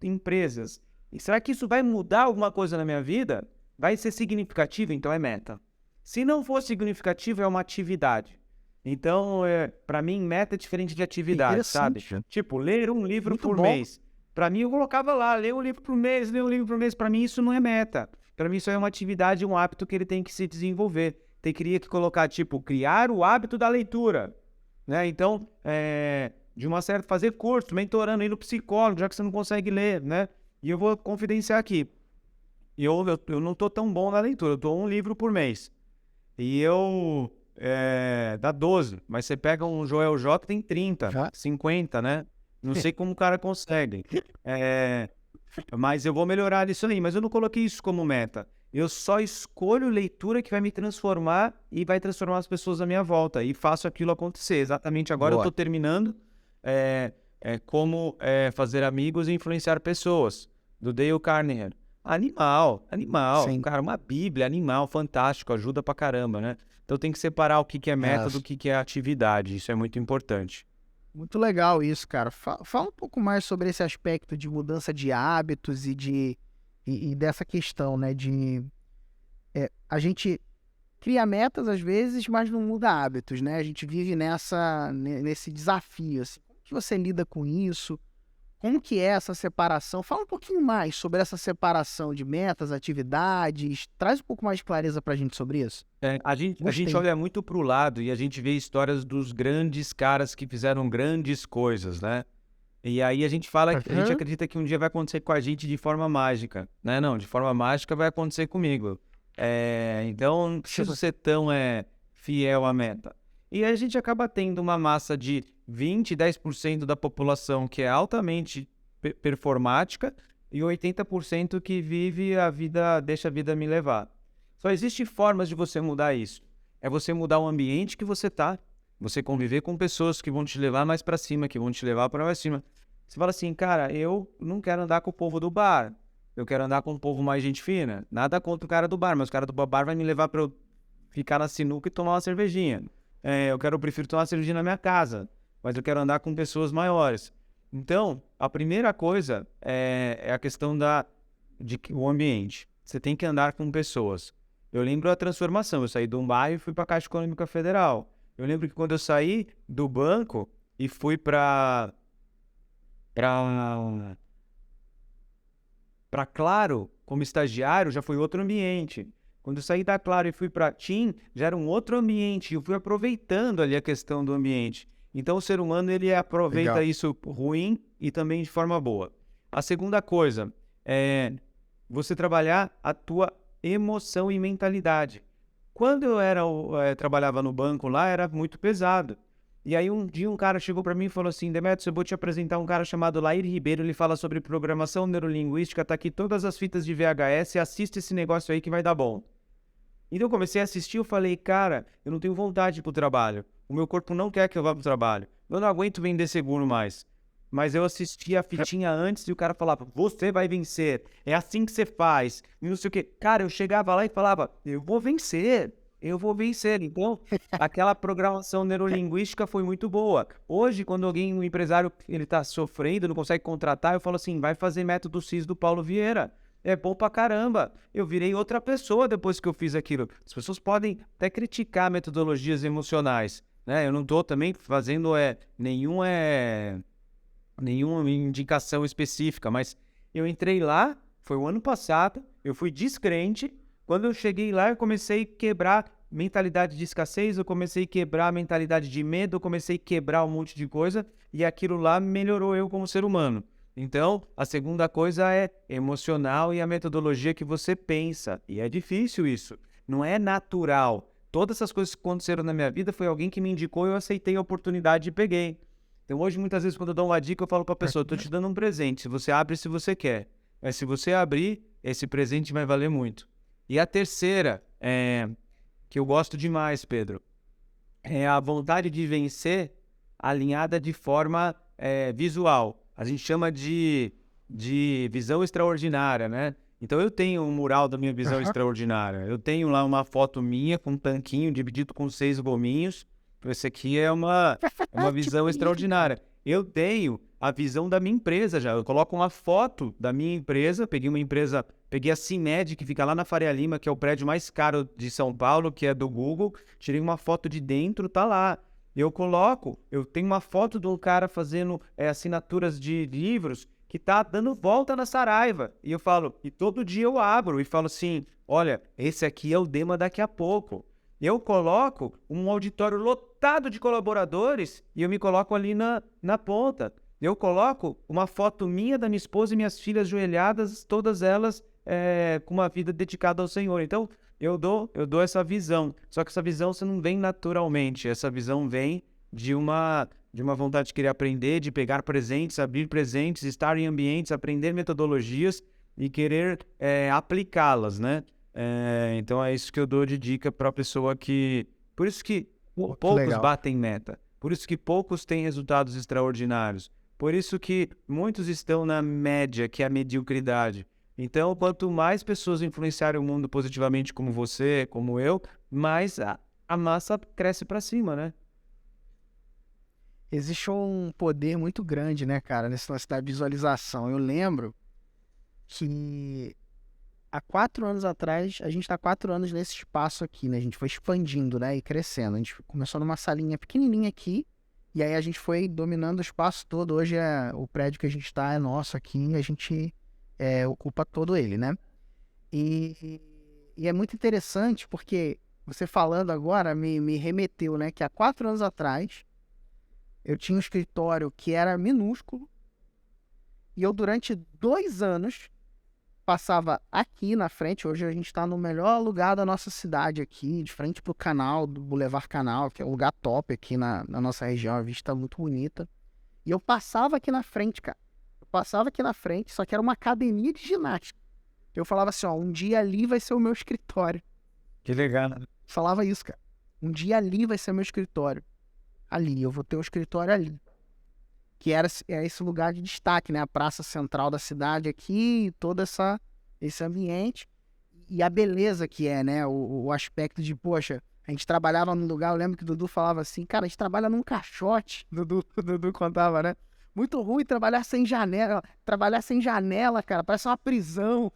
empresas, será que isso vai mudar alguma coisa na minha vida? Vai ser significativo? Então é meta. Se não for significativo, é uma atividade. Então, para mim, meta é diferente de atividade, sabe? Interessante. Tipo, ler um livro Muito por bom. mês. Para mim, eu colocava lá, ler um livro por mês, ler um livro por mês. Para mim, isso não é meta. Para mim, isso é uma atividade, um hábito que ele tem que se desenvolver. Teria que colocar, tipo, criar o hábito da leitura, né? Então, de uma certa, fazer curso, mentorando, ir no psicólogo, já que você não consegue ler, né? E eu vou confidenciar aqui. Eu não tô tão bom na leitura, eu tô um livro por mês. E dá 12, mas você pega um Joel J, tem 30, Já. 50, né? Não sei como o cara consegue. Mas eu vou melhorar isso aí, mas eu não coloquei isso como meta. Eu só escolho leitura que vai me transformar e vai transformar as pessoas à minha volta. E faço aquilo acontecer. Exatamente agora eu Boa. estou terminando como fazer amigos e influenciar pessoas, do Dale Carnegie. Animal. Sim. Cara, uma bíblia, animal, fantástico, ajuda pra caramba, né? Então tem que separar o que é meta do que é atividade. Isso é muito importante. Muito legal isso, cara. Fala um pouco mais sobre esse aspecto de mudança de hábitos e dessa questão, né? A gente cria metas às vezes, mas não muda hábitos, né? A gente vive nesse desafio, assim. Como que você lida com isso? Como que é essa separação? Fala um pouquinho mais sobre essa separação de metas, atividades. Traz um pouco mais de clareza pra gente sobre isso. A gente olha muito pro lado e a gente vê histórias dos grandes caras que fizeram grandes coisas, né? E aí a gente fala, a gente Uhum. acredita que um dia vai acontecer com a gente de forma mágica, né? Não, de forma mágica vai acontecer comigo. Então não preciso ser tão fiel à meta. E aí a gente acaba tendo uma massa de 20, 10% da população que é altamente performática e 80% que vive a vida, deixa a vida me levar. Só existem formas de você mudar isso. É você mudar o ambiente que você tá, você conviver com pessoas que vão te levar mais para cima, que vão te levar para mais cima. Você fala assim, cara, eu não quero andar com o povo do bar. Eu quero andar com o povo mais gente fina. Nada contra o cara do bar, mas o cara do bar vai me levar para eu ficar na sinuca e tomar uma cervejinha. Eu prefiro tomar uma cervejinha na minha casa, mas eu quero andar com pessoas maiores. Então, a primeira coisa é a questão o ambiente. Você tem que andar com pessoas. Eu lembro a transformação. Eu saí de um bairro e fui para a Caixa Econômica Federal. Eu lembro que quando eu saí do banco e fui para Claro, como estagiário, já foi outro ambiente. Quando eu saí da Claro e fui para TIM, já era um outro ambiente. Eu fui aproveitando ali a questão do ambiente. Então, o ser humano, ele aproveita isso ruim e também de forma boa. A segunda coisa é você trabalhar a tua emoção e mentalidade. Quando eu trabalhava no banco lá, era muito pesado. E aí um dia um cara chegou para mim e falou assim: Demetrios, eu vou te apresentar um cara chamado Lair Ribeiro, ele fala sobre programação neurolinguística, tá aqui todas as fitas de VHS, assiste esse negócio aí que vai dar bom. Então eu comecei a assistir, eu falei, cara, eu não tenho vontade de ir pro trabalho, o meu corpo não quer que eu vá pro trabalho, eu não aguento vender seguro mais. Mas eu assistia a fitinha antes e o cara falava, você vai vencer, é assim que você faz, e não sei o quê. Cara, eu chegava lá e falava, eu vou vencer. Então, aquela programação neurolinguística foi muito boa. Hoje, quando um empresário, ele tá sofrendo, não consegue contratar, eu falo assim, vai fazer método CIS do Paulo Vieira. É bom pra caramba. Eu virei outra pessoa depois que eu fiz aquilo. As pessoas podem até criticar metodologias emocionais, né? Eu não tô também fazendo nenhuma indicação específica, mas eu entrei lá, foi o ano passado, eu fui descrente. Quando eu cheguei lá, eu comecei a quebrar mentalidade de escassez, eu comecei a quebrar mentalidade de medo, eu comecei a quebrar um monte de coisa e aquilo lá melhorou eu como ser humano. Então, a segunda coisa é emocional e a metodologia que você pensa. E é difícil isso, não é natural. Todas essas coisas que aconteceram na minha vida foi alguém que me indicou e eu aceitei a oportunidade e peguei. Então, hoje, muitas vezes, quando eu dou uma dica, eu falo para a pessoa, estou te dando um presente, se você abre se você quer. Mas se você abrir, esse presente vai valer muito. E a terceira, que eu gosto demais, Pedro, é a vontade de vencer alinhada de forma visual. A gente chama de visão extraordinária, né? Então, eu tenho um mural da minha visão extraordinária. Eu tenho lá uma foto minha com um tanquinho dividido com 6 gominhos. Esse aqui é uma visão extraordinária. Eu tenho a visão da minha empresa já. Eu coloco uma foto da minha empresa, peguei a CIMED, que fica lá na Faria Lima, que é o prédio mais caro de São Paulo, que é do Google. Tirei uma foto de dentro, tá lá. Eu tenho uma foto de um cara fazendo assinaturas de livros que tá dando volta na Saraiva. E eu falo, e todo dia eu abro e falo assim, olha, esse aqui é o Dema daqui a pouco. Eu coloco um auditório lotado de colaboradores e eu me coloco ali na ponta. Eu coloco uma foto minha, da minha esposa e minhas filhas ajoelhadas, todas elas com uma vida dedicada ao Senhor. Então, eu dou essa visão. Só que essa visão você não vem naturalmente. Essa visão vem de uma vontade de querer aprender, de pegar presentes, abrir presentes, estar em ambientes, aprender metodologias e querer aplicá-las, né? Então é isso que eu dou de dica para a pessoa que... Por isso que poucos batem meta. Por isso que poucos têm resultados extraordinários. Por isso que muitos estão na média, que é a mediocridade. Então, quanto mais pessoas influenciarem o mundo positivamente como você, como eu, mais a massa cresce para cima, né? Existe um poder muito grande, né, cara, nesse lance da visualização. Eu lembro que há 4 anos atrás, a gente está 4 anos nesse espaço aqui, né? A gente foi expandindo, né, e crescendo. A gente começou numa salinha pequenininha aqui, e aí a gente foi dominando o espaço todo. Hoje o prédio que a gente está é nosso aqui, e a gente ocupa todo ele, né? E é muito interessante porque você falando agora me remeteu, né, que há 4 anos atrás eu tinha um escritório que era minúsculo e eu durante 2 anos passava aqui na frente. Hoje a gente está no melhor lugar da nossa cidade aqui, de frente pro canal, do Boulevard Canal, que é um lugar top aqui na nossa região, a vista muito bonita. E eu passava aqui na frente, cara. Eu passava aqui na frente, só que era uma academia de ginástica. Eu falava assim, ó, um dia ali vai ser o meu escritório. Que legal. Falava isso, cara. Um dia ali vai ser o meu escritório. Ali, eu vou ter um escritório ali. Que era esse lugar de destaque, né? A praça central da cidade aqui, todo esse ambiente. E a beleza que é, né? O aspecto de, poxa, a gente trabalhava num lugar, eu lembro que o Dudu falava assim, cara, a gente trabalha num caixote. O Dudu contava, né? Muito ruim trabalhar sem janela, cara, parece uma prisão.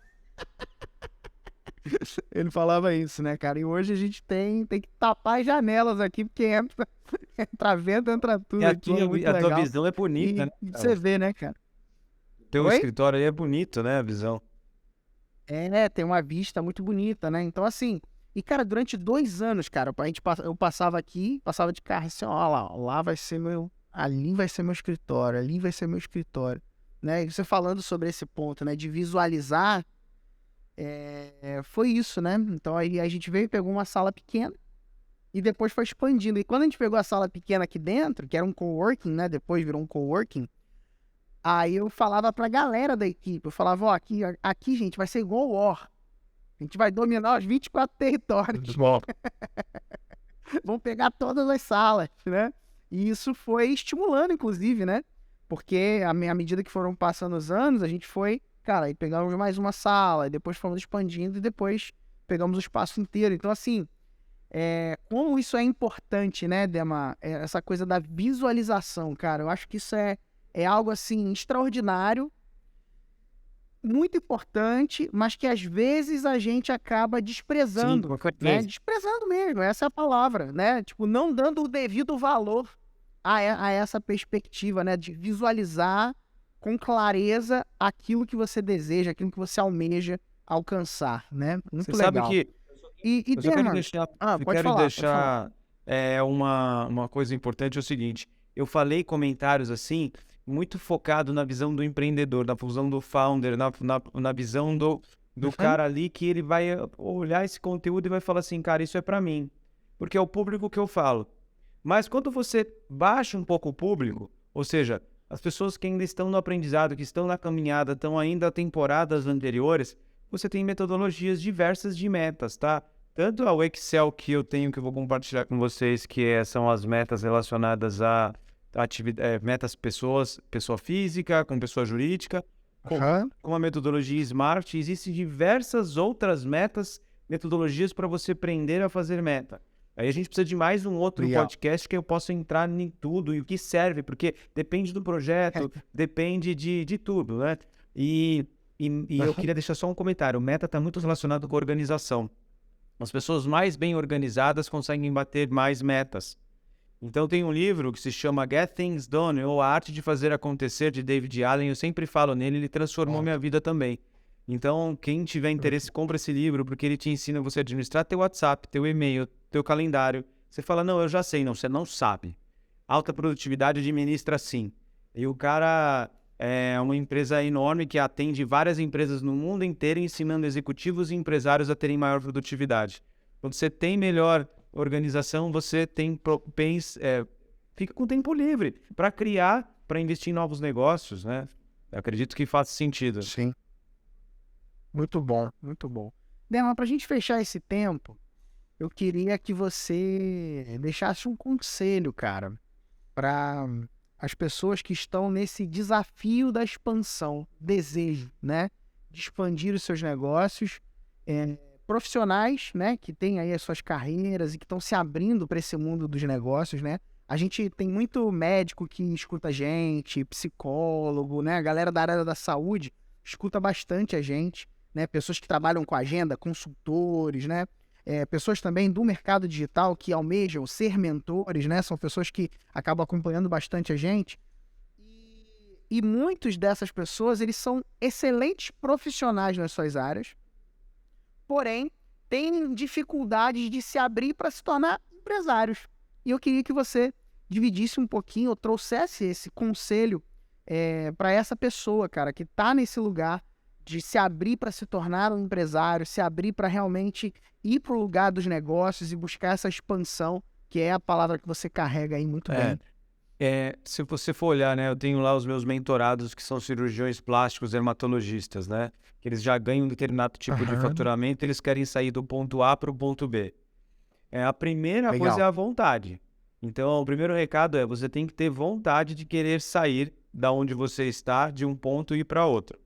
Ele falava isso, né, cara? E hoje a gente tem que tapar as janelas aqui, porque entra vento, entra tudo E aqui, é muito a tua legal. visão é bonita, E né? você vê, né, cara? Teu Oi? escritório aí é bonito, né? A visão. Tem uma vista muito bonita, né? Então, assim, e cara, durante 2 anos, cara, eu passava aqui, passava de carro assim, ó lá vai ser ali vai ser meu escritório, ali vai ser meu escritório, né? E você falando sobre esse ponto, né, de visualizar, foi isso, né? Então aí a gente veio e pegou uma sala pequena e depois foi expandindo. E quando a gente pegou a sala pequena aqui dentro, que era um coworking, né? Depois virou um coworking. Aí eu falava pra galera da equipe, eu falava, ó, aqui, gente, vai ser igual o War. A gente vai dominar os 24 territórios. Bom. Vão pegar todas as salas, né? E isso foi estimulando, inclusive, né? Porque à medida que foram passando os anos, a gente foi, cara, aí pegamos mais uma sala, e depois fomos expandindo, e depois pegamos o espaço inteiro. Então, assim, como isso é importante, né, Dema? Essa coisa da visualização, cara. Eu acho que isso é algo, assim, extraordinário, muito importante, mas que às vezes a gente acaba desprezando, né? Desprezando mesmo, essa é a palavra, né? Tipo, não dando o devido valor a essa perspectiva, né? De visualizar com clareza aquilo que você deseja, aquilo que você almeja alcançar, né? Muito Você legal. sabe que eu só quero deixar, pode falar. uma coisa importante, é o seguinte. Eu falei comentários assim, muito focado na visão do empreendedor, na visão do founder, na visão do cara ali, que ele vai olhar esse conteúdo e vai falar assim, cara, isso é pra mim. Porque é o público que eu falo. Mas quando você baixa um pouco o público, ou seja, as pessoas que ainda estão no aprendizado, que estão na caminhada, estão ainda a temporadas anteriores, você tem metodologias diversas de metas, tá? Tanto o Excel que eu tenho, que eu vou compartilhar com vocês, que são as metas relacionadas a metas pessoa física, com pessoa jurídica, com a metodologia SMART. Existem diversas outras metodologias para você aprender a fazer meta. Aí a gente precisa de mais um outro podcast que eu possa entrar em tudo e o que serve, porque depende do projeto, depende de tudo, né? E eu queria deixar só um comentário. O meta está muito relacionado com a organização. As pessoas mais bem organizadas conseguem bater mais metas. Então tem um livro que se chama Get Things Done, ou A Arte de Fazer Acontecer, de David Allen. Eu sempre falo nele, ele transformou minha vida também. Então, quem tiver interesse, compra esse livro, porque ele te ensina você a administrar teu WhatsApp, teu e-mail, teu calendário. Você fala, não, eu já sei. Não, você não sabe. Alta produtividade administra sim. E o cara é uma empresa enorme que atende várias empresas no mundo inteiro, ensinando executivos e empresários a terem maior produtividade. Quando você tem melhor organização, você fica com tempo livre para criar, para investir em novos negócios, né? Eu acredito que faz sentido. Sim. Muito bom, muito bom. Dema, para a gente fechar esse tempo, eu queria que você deixasse um conselho, cara, para as pessoas que estão nesse desafio da expansão, desejo, né? De expandir os seus negócios, profissionais, né? Que têm aí as suas carreiras e que estão se abrindo para esse mundo dos negócios, né? A gente tem muito médico que escuta a gente, psicólogo, né? A galera da área da saúde escuta bastante a gente, né? Pessoas que trabalham com agenda, consultores, né? Pessoas também do mercado digital que almejam ser mentores, né? São pessoas que acabam acompanhando bastante a gente. E muitas dessas pessoas, eles são excelentes profissionais nas suas áreas, porém, têm dificuldades de se abrir para se tornar empresários. E eu queria que você dividisse um pouquinho, ou trouxesse esse conselho para essa pessoa, cara, que está nesse lugar de se abrir para se tornar um empresário, se abrir para realmente ir para o lugar dos negócios e buscar essa expansão, que é a palavra que você carrega aí muito bem. Se você for olhar, né, eu tenho lá os meus mentorados que são cirurgiões plásticos, dermatologistas, né, que eles já ganham um determinado tipo de faturamento, eles querem sair do ponto A para o ponto B. A primeira coisa é a vontade. Então, o primeiro recado é, você tem que ter vontade de querer sair da onde você está, de um ponto e ir para outro.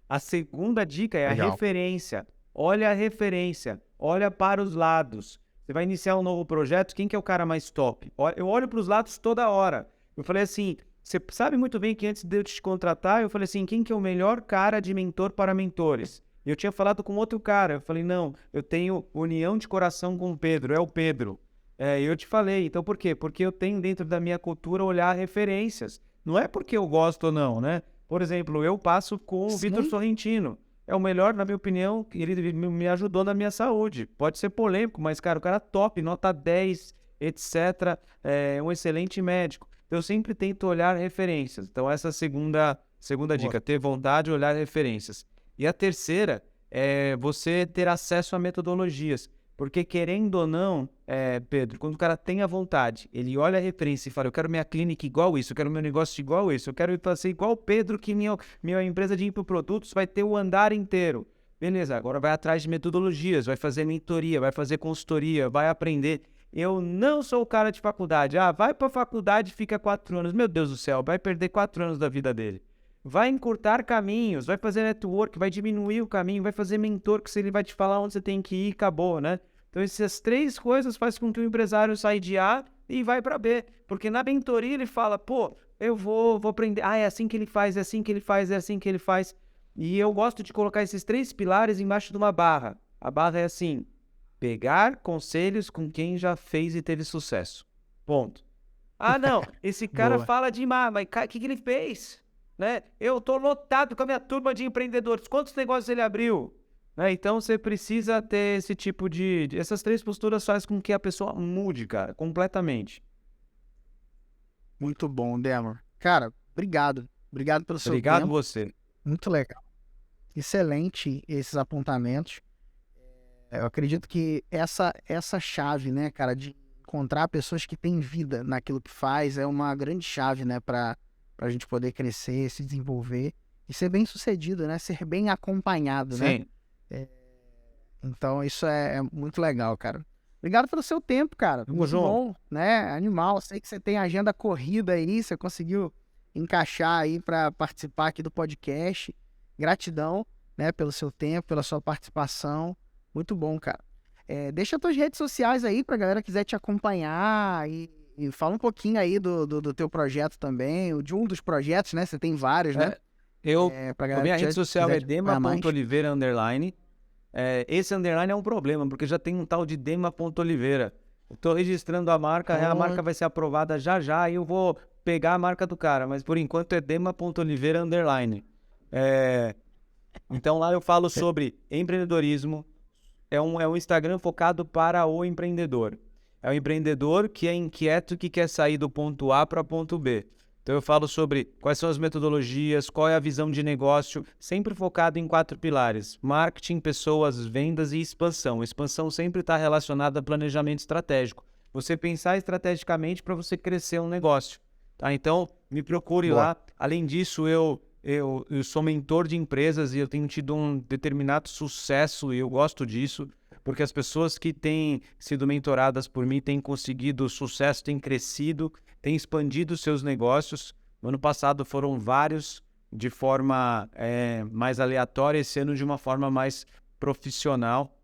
A segunda dica é a referência. Olha a referência, olha para os lados. Você vai iniciar um novo projeto, quem que é o cara mais top? Eu olho para os lados toda hora. Eu falei assim, você sabe muito bem que antes de eu te contratar, eu falei assim, quem que é o melhor cara de mentor para mentores? E eu tinha falado com outro cara, eu falei, não, eu tenho união de coração com o Pedro, é o Pedro. E eu te falei, então por quê? Porque eu tenho dentro da minha cultura olhar referências. Não é porque eu gosto ou não, né? Por exemplo, eu passo com o Vitor Sim. Sorrentino. É o melhor, na minha opinião, ele me ajudou na minha saúde. Pode ser polêmico, mas, cara, o cara top, nota 10, etc. É um excelente médico. Então, eu sempre tento olhar referências. Então, essa é a segunda Boa. dica, ter vontade de olhar referências. E a terceira é você ter acesso a metodologias. Porque, querendo ou não, Pedro, quando o cara tem a vontade, ele olha a referência e fala, eu quero minha clínica igual isso, eu quero meu negócio igual isso, eu quero fazer igual o Pedro, que minha empresa de infoprodutos vai ter o andar inteiro. Beleza, agora vai atrás de metodologias, vai fazer mentoria, vai fazer consultoria, vai aprender. Eu não sou o cara de faculdade. Vai pra faculdade e fica 4 anos. Meu Deus do céu, vai perder 4 anos da vida dele. Vai encurtar caminhos, vai fazer network, vai diminuir o caminho, vai fazer mentor, que ele vai te falar onde você tem que ir, acabou, né? Então, essas 3 coisas fazem com que o empresário saia de A e vai para B. Porque na mentoria ele fala, pô, eu vou aprender. É assim que ele faz, é assim que ele faz, é assim que ele faz. E eu gosto de colocar esses 3 pilares embaixo de uma barra. A barra é assim, pegar conselhos com quem já fez e teve sucesso. Ponto. Não, esse cara Boa. fala demais, mas o que ele fez? Né? Eu tô lotado com a minha turma de empreendedores. Quantos negócios ele abriu? Né? Então você precisa ter esse tipo essas 3 posturas fazem com que a pessoa mude, cara, completamente. Muito bom, Demor. Cara, obrigado. Obrigado pelo seu Obrigado tempo. você. Muito legal. Excelente esses apontamentos. Eu acredito que essa chave, né, cara, de encontrar pessoas que têm vida naquilo que faz é uma grande chave, né, para a gente poder crescer, se desenvolver e ser bem sucedido, né, ser bem acompanhado, né? Sim. Então isso é muito legal, cara. Obrigado pelo seu tempo, cara. Tamo Muito junto. bom, né? Animal. Sei que você tem agenda corrida aí, você conseguiu encaixar aí para participar aqui do podcast. Gratidão, né, pelo seu tempo, pela sua participação. Muito bom, cara. Deixa as tuas redes sociais aí pra galera que quiser te acompanhar e fala um pouquinho aí do teu projeto também, de um dos projetos, né? Você tem vários, né? Pra A galera minha que rede social quiser é te acompanhar mais. dema.oliveira_. Esse underline é um problema, porque já tem um tal de dema.oliveira. Eu tô registrando a marca, a marca vai ser aprovada já e eu vou pegar a marca do cara, mas por enquanto é dema.oliveira_. Então lá eu falo sobre empreendedorismo. É um Instagram focado para o empreendedor. É o empreendedor que é inquieto, que quer sair do ponto A para o ponto B. Então eu falo sobre quais são as metodologias, qual é a visão de negócio, sempre focado em 4 pilares: marketing, pessoas, vendas e expansão. Expansão sempre está relacionada a planejamento estratégico. Você pensar estrategicamente para você crescer um negócio. Tá? Então me procure Boa. lá. Além disso, eu sou mentor de empresas e eu tenho tido um determinado sucesso e eu gosto disso, porque as pessoas que têm sido mentoradas por mim têm conseguido sucesso, têm crescido, têm expandido seus negócios. No ano passado foram vários de forma mais aleatória, esse ano de uma forma mais profissional.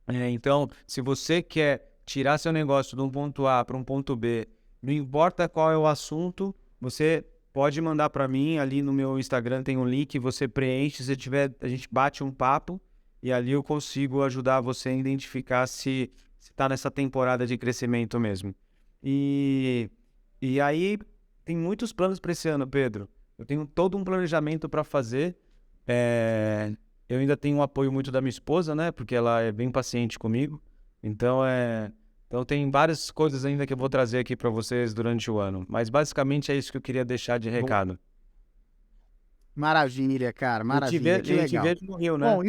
Então, se você quer tirar seu negócio de um ponto A para um ponto B, não importa qual é o assunto, você pode mandar para mim, ali no meu Instagram tem um link, você preenche, se tiver, a gente bate um papo e ali eu consigo ajudar você a identificar se está nessa temporada de crescimento mesmo. E aí tem muitos planos para esse ano, Pedro. Eu tenho todo um planejamento para fazer. Eu ainda tenho um apoio muito da minha esposa, né? Porque ela é bem paciente comigo. Então tem várias coisas ainda que eu vou trazer aqui para vocês durante o ano. Mas basicamente é isso que eu queria deixar de recado. Maravilha, cara. Maravilha. Que Eu te legal. vejo no Rio, né? Bom,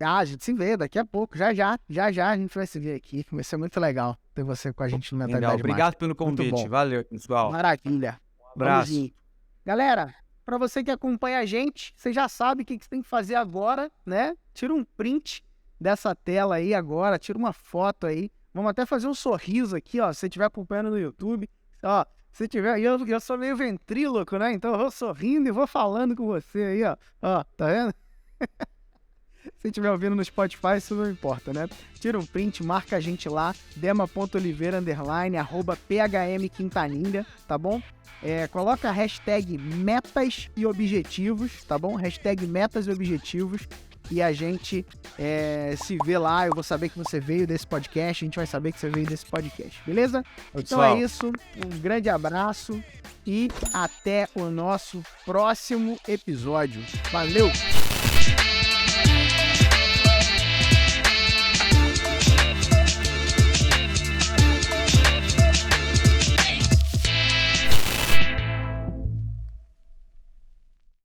a gente se vê daqui a pouco. Já a gente vai se ver aqui. Vai ser muito legal ter você com a gente no Legal. Mentalidade Obrigado Master. pelo Muito convite. bom. Valeu, pessoal. Maravilha. Abraço. Vamos junto. Galera, para você que acompanha a gente, você já sabe o que você tem que fazer agora, né? Tira um print dessa tela aí agora, tira uma foto aí. Vamos até fazer um sorriso aqui, ó, se você estiver acompanhando no YouTube. Ó, se tiver, eu sou meio ventríloco, né? Então eu vou sorrindo e vou falando com você aí, ó. Ó, tá vendo? Se estiver ouvindo no Spotify, isso não importa, né? Tira um print, marca a gente lá, dema.oliveira_, @PHMQuintanilha, tá bom? Coloca a hashtag metas e objetivos, tá bom? Hashtag metas e objetivos. E a gente se vê lá. Eu vou saber que você veio desse podcast. A gente vai saber que você veio desse podcast, beleza? Então é isso. Um grande abraço e até o nosso próximo episódio. Valeu!